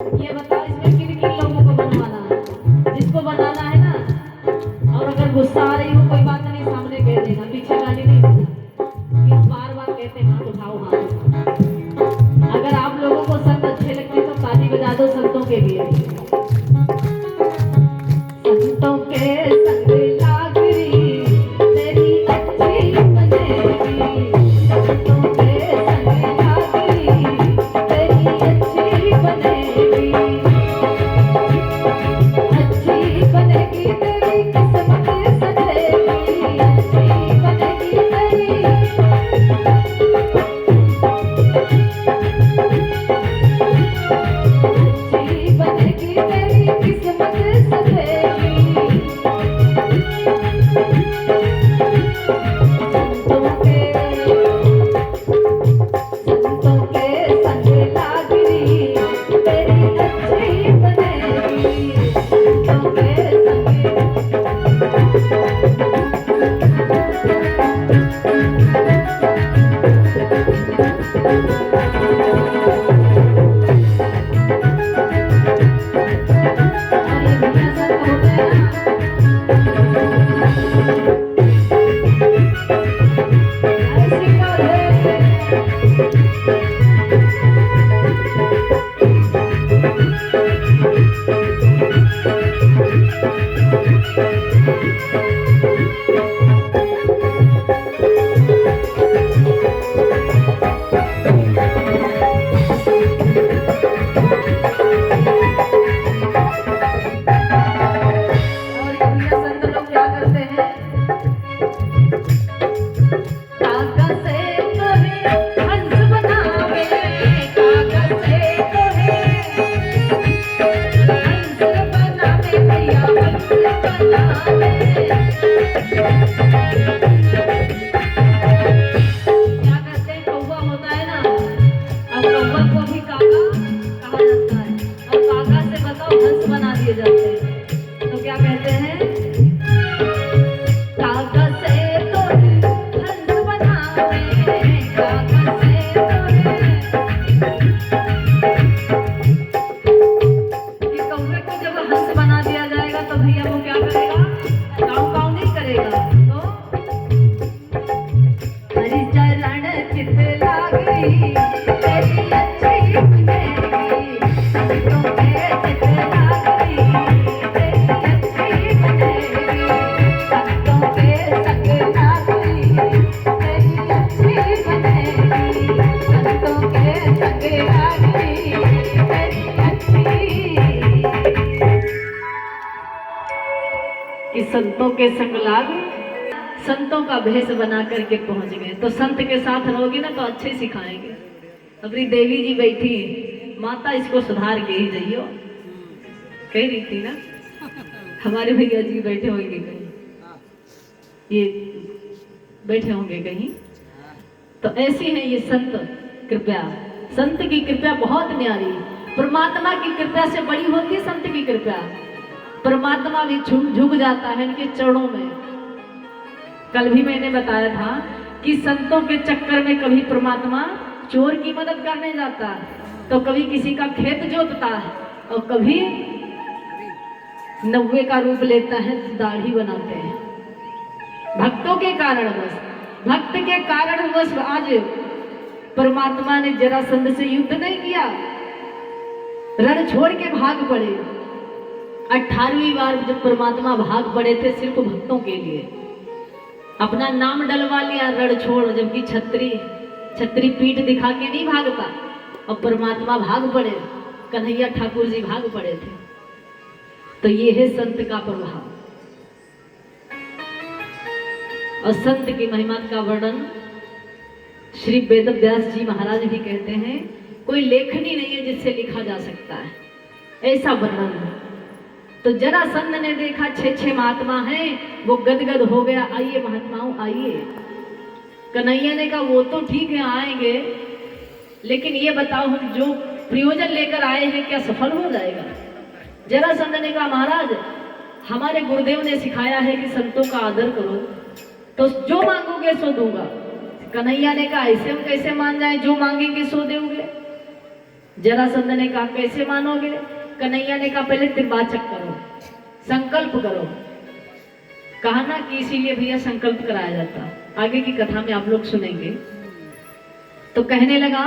ये बताओ इसमें किन किन लोगों को बनवाना है? जिसको बनाना है ना, और अगर गुस्सा आ रही हो कोई बात नहीं, सामने कह देना, पीछे गाली नहीं देना। फिर बार बार कहते हाथ उठाओ हाथ उठाओ। अगर आप लोगों को संत अच्छे लगते तो ताली बजा दो संतों के लिए। संतों के संग लागरी तेरी अच्छी बनेगी, संतों के संग लागरी तेरी अच्छी बनेगी, अच्छी बनेगी तेरी किस्मत सजेगी, अच्छी बनेगी तेरी, अच्छी बनेगी तेरी किस्मत सजेगी। संतों के संग लागरी तेरी अच्छी बनेगी, संतों के कि संतों के संग लाग संतों का भेष बना करके पहुंच गए। तो संत के साथ रहोगी ना तो अच्छे सिखाएंगे। अपनी देवी जी बैठी माता इसको सुधार के ही जाइयो, कह रही थी ना। हमारे भैया जी बैठे होंगे कहीं, ये बैठे होंगे कहीं। तो ऐसी है ये संत कृपया। संत की कृपया बहुत न्यारी, परमात्मा की कृपया से बड़ी होती है संत की कृपया। परमात्मा भी झुक जाता है इनके चरणों में। कल भी मैंने बताया था कि संतों के चक्कर में कभी परमात्मा चोर की मदद करने जाता है, तो कभी किसी का खेत जोतता है, और कभी 90 का रूप लेता है, दाढ़ी बनाते हैं भक्तों के कारण। बस भक्त के कारण बस आज परमात्मा ने जरासंध से युद्ध नहीं किया, रण छोड़ के भाग पड़े। 18वीं बार जब परमात्मा भाग पड़े थे सिर्फ भक्तों के लिए, अपना नाम डलवा लिया रण छोड़। जबकि छत्री पीठ दिखा के नहीं भागता, और परमात्मा भाग पड़े, कन्हैया ठाकुर जी भाग पड़े थे। तो ये है संत का प्रभाव। और संत की महिमा का वर्णन श्री वेद व्यास जी महाराज भी कहते हैं, कोई लेखनी नहीं है जिससे लिखा जा सकता है, ऐसा वर्णन है। तो जरासंध ने देखा 6 महात्मा हैं, वो गदगद हो गया, आइए महात्माओं आइए। कन्हैया ने कहा वो तो ठीक है आएंगे, लेकिन ये बताओ हम जो प्रयोजन लेकर आए हैं क्या सफल हो जाएगा? जरासंध ने कहा महाराज हमारे गुरुदेव ने सिखाया है कि संतों का आदर करो, तो जो मांगोगे सो दूंगा। कन्हैया ने कहा ऐसे हम कैसे मान जाए, जो मांगेंगे सो दोगे? जरासंध ने कहा कैसे मानोगे? कन्हैया ने कहा पहले त्रिवाचक करो, संकल्प करो। कहा ना कि इसीलिए भैया संकल्प कराया जाता। आगे की कथा में आप लोग सुनेंगे। तो कहने लगा,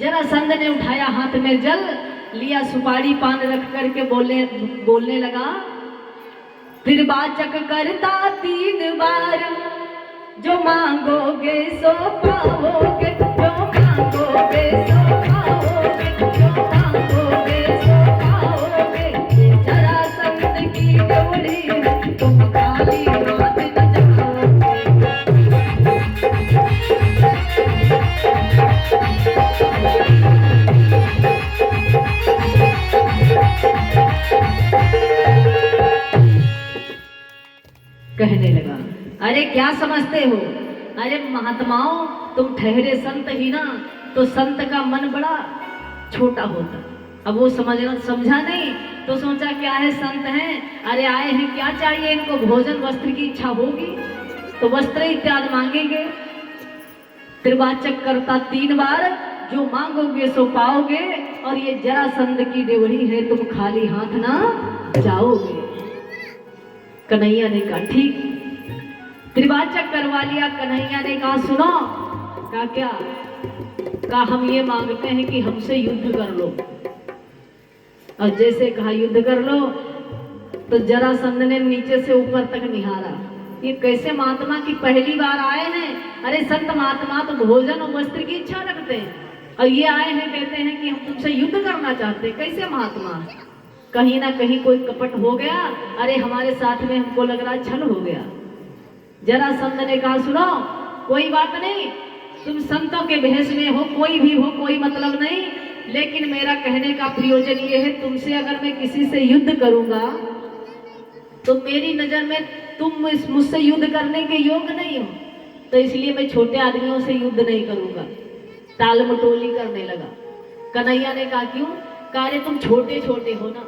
जरासंध ने उठाया हाथ में जल, लिया सुपारी पान रख करके बोलने लगा, त्रिवाचक करता 3 बार, जो मांगोगे सो पाओगे, जो मांगोगे सो पाओगे, जो मांगोगे सो पाओगे। जरासंध की डोली तुम खाली हाथ न जाओगे। कहने लगा, अरे क्या समझते हो? अरे महात्माओं, तुम ठहरे संत ही ना, तो संत का मन बड़ा छोटा होता। अब वो समझा नहीं, तो सोचा क्या है संत हैं, अरे आए हैं क्या चाहिए इनको? भोजन वस्त्र की इच्छा होगी तो वस्त्र इत्यादि मांगेंगे। त्रिवाचक करता 3 बार, जो मांगोगे सो पाओगे, और ये जरासंध की डेवढ़ी है, तुम खाली हाथ ना जाओगे। कन्हैया ने कहा ठीक। त्रिवाचक करवा लिया। कन्हैया ने कहा सुनो। कहा क्या? कहा हम ये मांगते हैं कि हमसे युद्ध कर लो। और जैसे कहा युद्ध कर लो, तो जरासंध ने नीचे से ऊपर तक निहारा, ये कैसे महात्मा की पहली बार आए हैं? अरे संत महात्मा तो भोजन और वस्त्र की इच्छा रखते हैं, और ये आए हैं कहते हैं कि हम तुमसे युद्ध करना चाहते हैं। कैसे महात्मा? कहीं ना कहीं कोई कपट हो गया। अरे हमारे साथ में हमको लग रहा छल हो गया। जरासंध ने कहा सुनो, कोई बात नहीं, तुम संतों के भेष में हो, कोई भी हो, कोई मतलब नहीं, लेकिन मेरा कहने का प्रयोजन ये है, तुमसे अगर मैं किसी से युद्ध करूंगा तो मेरी नजर में तुम मुझसे युद्ध करने के योग्य नहीं हो, तो इसलिए मैं छोटे आदमियों से युद्ध नहीं करूंगा। टाल मटोली करने लगा। कन्हैया ने कहा क्यों? कहा अरे तुम छोटे छोटे हो ना,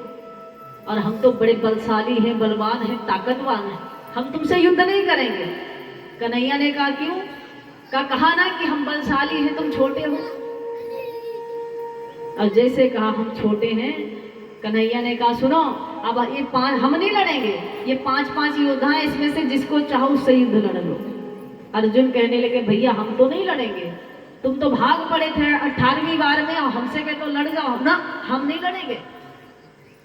और हम तो बड़े बलशाली हैं, बलवान हैं, ताकतवान हैं, हम तुमसे युद्ध नहीं करेंगे। कन्हैया ने कहा क्यों? कहा ना कि हम बलशाली हैं, तुम छोटे हो। और जैसे कहा हम छोटे हैं, कन्हैया ने कहा सुनो, अब ये 5 हम नहीं लड़ेंगे, ये 5-5 योद्धा हैं, इसमें से जिसको चाहो उससे युद्ध लड़ लो। अर्जुन कहने लगे भैया हम तो नहीं लड़ेंगे, तुम तो भाग पड़े थे 18वीं बार में, और हमसे कहे तो लड़ जाओ ना, हम नहीं लड़ेंगे।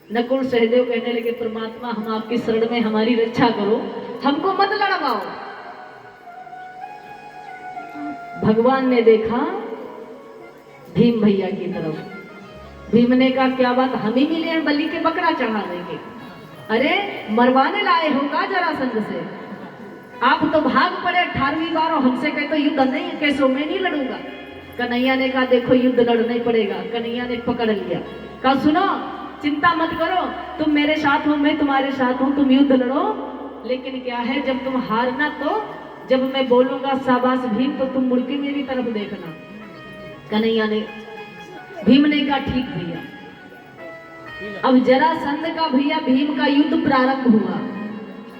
नकुल सहदेव कहने लगे परमात्मा हम आपकी शरण में, हमारी रक्षा करो, हमको मत लड़वाओ। भगवान ने देखा भीम भैया की तरफ। भीम ने कहा क्या बात, हम ही मिले हैं बलि के बकरा चढ़ाने के? अरे मरवाने लाए हो का जरासंध से? आप तो भाग पड़े 18वीं बार, और हमसे कहते युद्ध नहीं, कैसे मैं नहीं लड़ूंगा। कन्हैया ने कहा देखो युद्ध लड़ना ही पड़ेगा। कन्हैया ने पकड़ लिया। कहा सुनो, चिंता मत करो, तुम मेरे साथ हो, मैं तुम्हारे साथ हूं, तुम युद्ध लड़ो, लेकिन क्या है जब तुम हारना तो जब मैं बोलूंगा शाबाश भीम, तो तुम मुड़ के मेरी तरफ देखना। कन्हैया ने, भीम ने कहा ठीक भैया। अब जरासंध का भैया भीम का युद्ध प्रारंभ हुआ।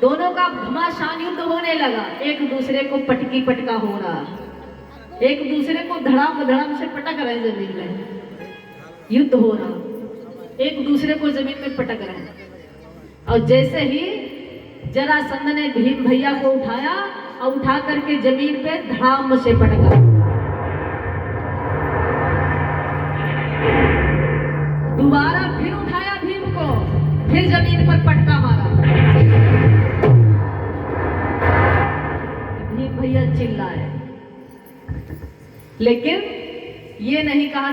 दोनों का घमासान युद्ध होने लगा। एक दूसरे को पटकी पटका हो रहा, एक दूसरे को धड़ाम धड़ाम से पटक रहे, जमीन में युद्ध हो रहा, एक दूसरे को जमीन में पटक रहे। और जैसे ही जरासंध ने भीम भैया को उठाया और उठा करके जमीन पे धड़ाम से पटका, दोबारा फिर उठाया भीम को, फिर जमीन पर पटका मारा। भीम भैया चिल्लाए, लेकिन ये नहीं कहा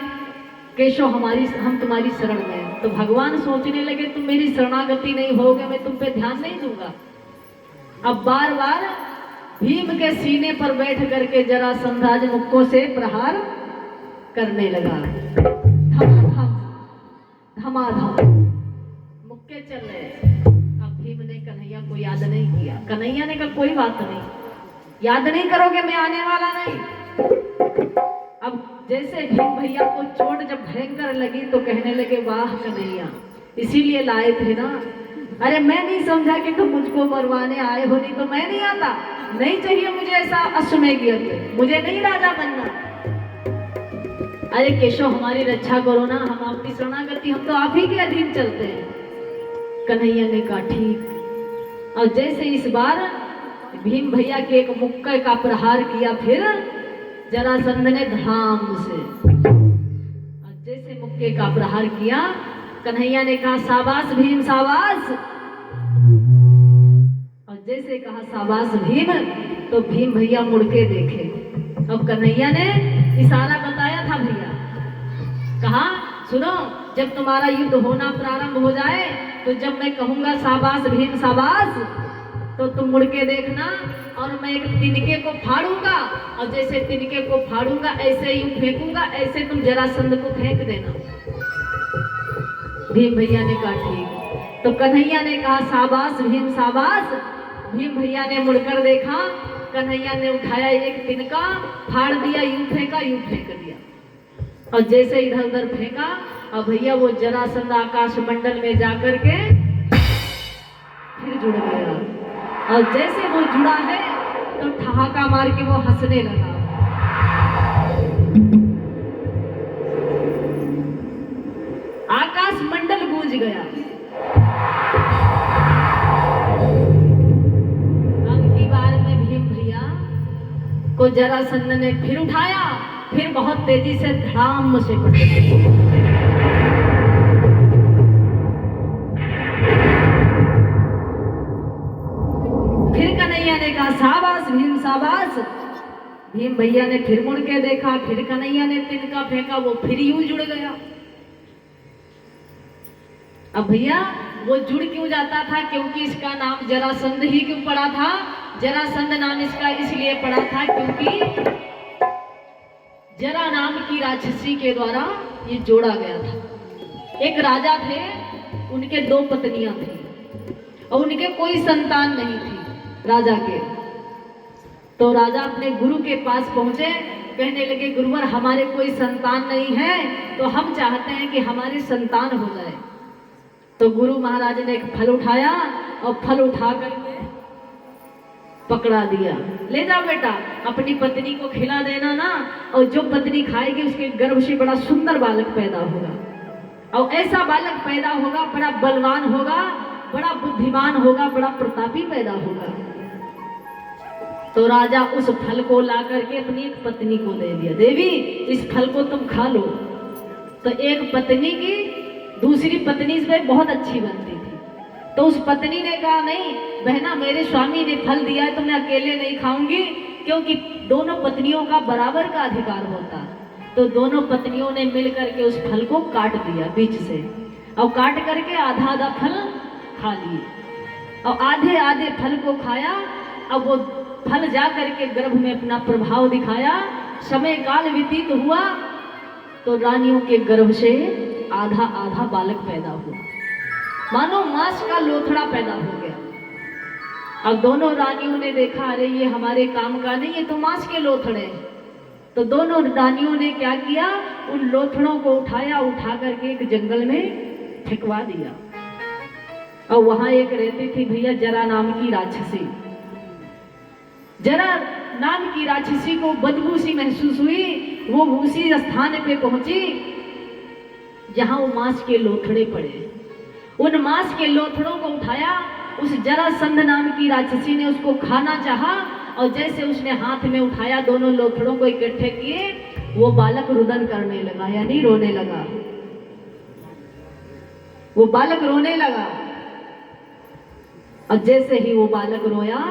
केशव हम तुम्हारी शरण में हैं। तो भगवान सोचने लगे तुम मेरी शरणागति नहीं होगे, मैं तुम पे ध्यान नहीं दूंगा। अब बार बार भीम के सीने पर बैठ करके जरासंध आज मुक्कों से प्रहार करने लगा। धमाधम धमाधम मुक्के चल रहे। अब भीम ने कन्हैया को याद नहीं किया। कन्हैया ने कहा कोई बात नहीं, याद नहीं करोगे मैं आने वाला नहीं। अब जैसे भीम भैया को चोट जब भयंकर लगी तो कहने लगे वाह कन्हैया, इसीलिए लाए थे ना। अरे मैं नहीं समझा कि तुम मुझको मरवाने आए हो, नहीं तो मैं नहीं आता। नहीं चाहिए मुझे ऐसा अश्वमेध यज्ञ, मुझे नहीं राजा बनना। अरे केशव हमारी रक्षा करो ना, हम आपकी शरणागति, हम तो आप ही के अधीन चलते हैं। कन्हैया ने कहा ठीक। और जैसे इस बार भीम भैया के एक मुक्के का प्रहार किया, फिर जरासंध ने धाम से, और जैसे मुक्के का प्रहार किया, कन्हैया ने कहा शाबाश भीम शाबाश। और जैसे कहा शाबाश भीम, तो भीम भैया मुड़ के देखे। अब कन्हैया ने इशारा बताया था भैया, कहा सुनो, जब तुम्हारा युद्ध होना प्रारंभ हो जाए, तो जब मैं कहूंगा शाबाश भीम शाबाश, तो तुम मुड़ के देखना, और मैं एक तिनके को फाड़ूंगा, और जैसे तिनके को फाड़ूंगा ऐसे यूं फेंकूंगा, ऐसे तुम जरासंध को फेंक देना। भीम भैया ने कहा ठीक। तो कन्हैया ने कहा शाबाश भीम शाबाश। भीम भैया ने मुड़कर देखा, कन्हैया ने उठाया एक तिनका, फाड़ दिया, यूं फेंका, यूं फेंक दिया, और जैसे इधर उधर फेंका, और भैया वो जरासंध आकाश मंडल में जाकर के फिर जुड़ गया। और जैसे वो जुड़ा है, तो ठहाका मार के वो हंसने लगा। आकाश मंडल गूंज गया। अब की बार में भीम भैया को जरासंध ने फिर उठाया, फिर बहुत तेजी से धड़ाम से पकड़ा। कन्हैया ने कहा शाबाश भीम शाबाश। भीम भैया ने फिर मुड़ के देखा, फिर कन्हैया ने तिनका फेंका, वो फिर यूं जुड़ गया। अब भैया वो जुड़ क्यों जाता था? क्योंकि इसका नाम जरासंध ही क्यों पड़ा था? जरासंध नाम इसका इसलिए पड़ा था क्योंकि जरा नाम की राक्षसी के द्वारा ये जोड़ा गया था। एक राजा थे, उनके 2 पत्नियां थी, और उनके कोई संतान नहीं थी राजा के। तो राजा अपने गुरु के पास पहुंचे, कहने लगे गुरुवर हमारे कोई संतान नहीं है, तो हम चाहते हैं कि हमारे संतान हो जाए। तो गुरु महाराज ने एक फल उठाया, और फल उठा करके पकड़ा दिया, ले जाओ बेटा अपनी पत्नी को खिला देना ना, और जो पत्नी खाएगी उसके गर्भ से बड़ा सुंदर बालक पैदा होगा, और ऐसा बालक पैदा होगा, बड़ा बलवान होगा, बड़ा बुद्धिमान होगा, बड़ा प्रतापी पैदा होगा। तो राजा उस फल को ला करके अपनी एक पत्नी को दे दिया, देवी इस फल को तुम खा लो। तो एक पत्नी की दूसरी पत्नी से बहुत अच्छी बनती थी, तो उस पत्नी ने कहा नहीं बहना, मेरे स्वामी ने फल दिया है तो मैं अकेले नहीं खाऊंगी, क्योंकि दोनों पत्नियों का बराबर का अधिकार होता। तो दोनों पत्नियों ने मिल करके उस फल को काट दिया बीच से, और काट करके आधा आधा फल खा लिए, और आधे आधे फल को खाया। अब वो फल जा करके गर्भ में अपना प्रभाव दिखाया। समय काल व्यतीत हुआ, तो रानियों के गर्भ से आधा आधा बालक पैदा हुआ, मानो मांस का लोथड़ा पैदा हो गया। अब दोनों रानियों ने देखा, अरे ये हमारे काम का नहीं, ये तो मांस के लोथड़े हैं। तो दोनों रानियों ने क्या किया, उन लोथड़ों को उठाया, उठा करके एक जंगल में फेंकवा दिया। और वहां एक रहती थी भैया जरा नाम की राक्षसी। जरा नाम की राक्षसी को बदबू सी महसूस हुई, वो उसी स्थान पे पहुंची जहां वो मांस के लोथड़े पड़े। उन मांस के लोथड़ों को उठाया, उस जरासंध नाम की राक्षसी ने उसको खाना चाहा, और जैसे उसने हाथ में उठाया, दोनों लोथड़ों को इकट्ठे किए, वो बालक रुदन करने लगा, यानी रोने लगा। वो बालक रोने लगा, और जैसे ही वो बालक रोया,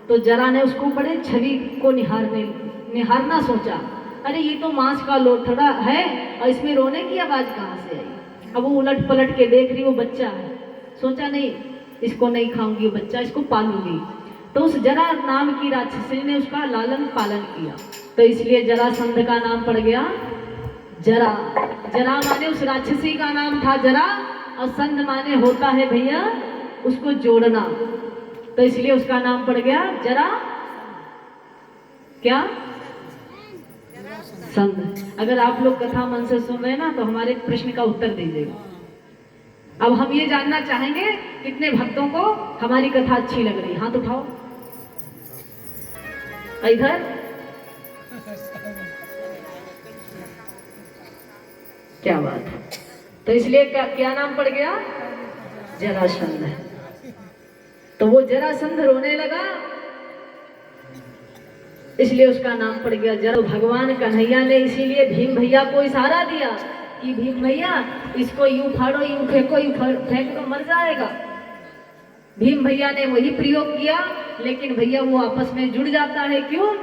तो जरा ने उसको बड़े छवि को निहारना सोचा, अरे ये तो मांस का लोथड़ा है, और इसमें रोने की आवाज कहाँ से आई। अब वो उलट पलट के देख रही, वो बच्चा है। सोचा नहीं इसको नहीं खाऊंगी, बच्चा इसको पालूंगी। तो उस जरा नाम की राक्षसी ने उसका लालन पालन किया, तो इसलिए जरासंध का नाम पड़ गया जरा। जरा माने उस राक्षसी का नाम था जरा, और संध माने होता है भैया उसको जोड़ना, तो इसलिए उसका नाम पड़ गया जरा क्या संध। अगर आप लोग कथा मन से सुन रहे ना, तो हमारे प्रश्न का उत्तर दीजिएगा। अब हम ये जानना चाहेंगे कितने भक्तों को हमारी कथा अच्छी लग रही, हाथ उठाओ। इधर क्या बात है। तो इसलिए क्या नाम पड़ गया? जरासंध। तो वो जरासंध रोने लगा, इसलिए उसका नाम पड़ गया जरा। भगवान कन्हैया ने इसीलिए भीम भैया को इशारा दिया कि भीम भैया इसको यूं फाड़ो, यूं फेंको, यूं फेंक दो, मर जाएगा। भीम भैया ने वही प्रयोग किया, लेकिन भैया वो आपस में जुड़ जाता है। क्यों?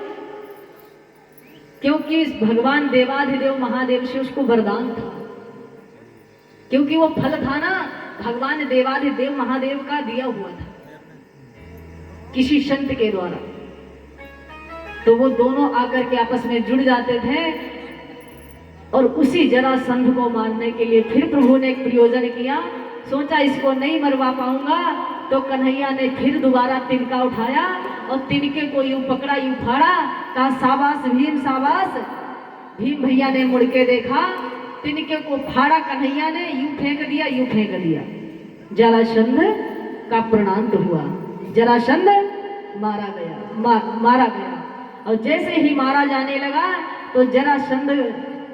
क्योंकि भगवान देवाधिदेव महादेव से उसको वरदान था, क्योंकि वो फल था ना भगवान देवाधिदेव महादेव का दिया हुआ था किसी संत के द्वारा। तो वो दोनों आकर के आपस में जुड़ जाते थे और उसी जरासंध को मारने के लिए फिर प्रभु ने एक प्रयोजन किया। सोचा इसको नहीं मरवा पाऊंगा, तो कन्हैया ने फिर दोबारा तिनका उठाया और तिनके को यूं पकड़ा, यूं फाड़ा, कहा शाबाश भीम शाबाश। भीम भैया ने मुड़ के देखा, तिनके को फाड़ा कन्हैया ने, यूं फेंक दिया, यूं फेंक दिया। जरासंध का प्रणांत हुआ, जरासंध मारा गया, मारा गया। और जैसे ही मारा जाने लगा तो जरासंध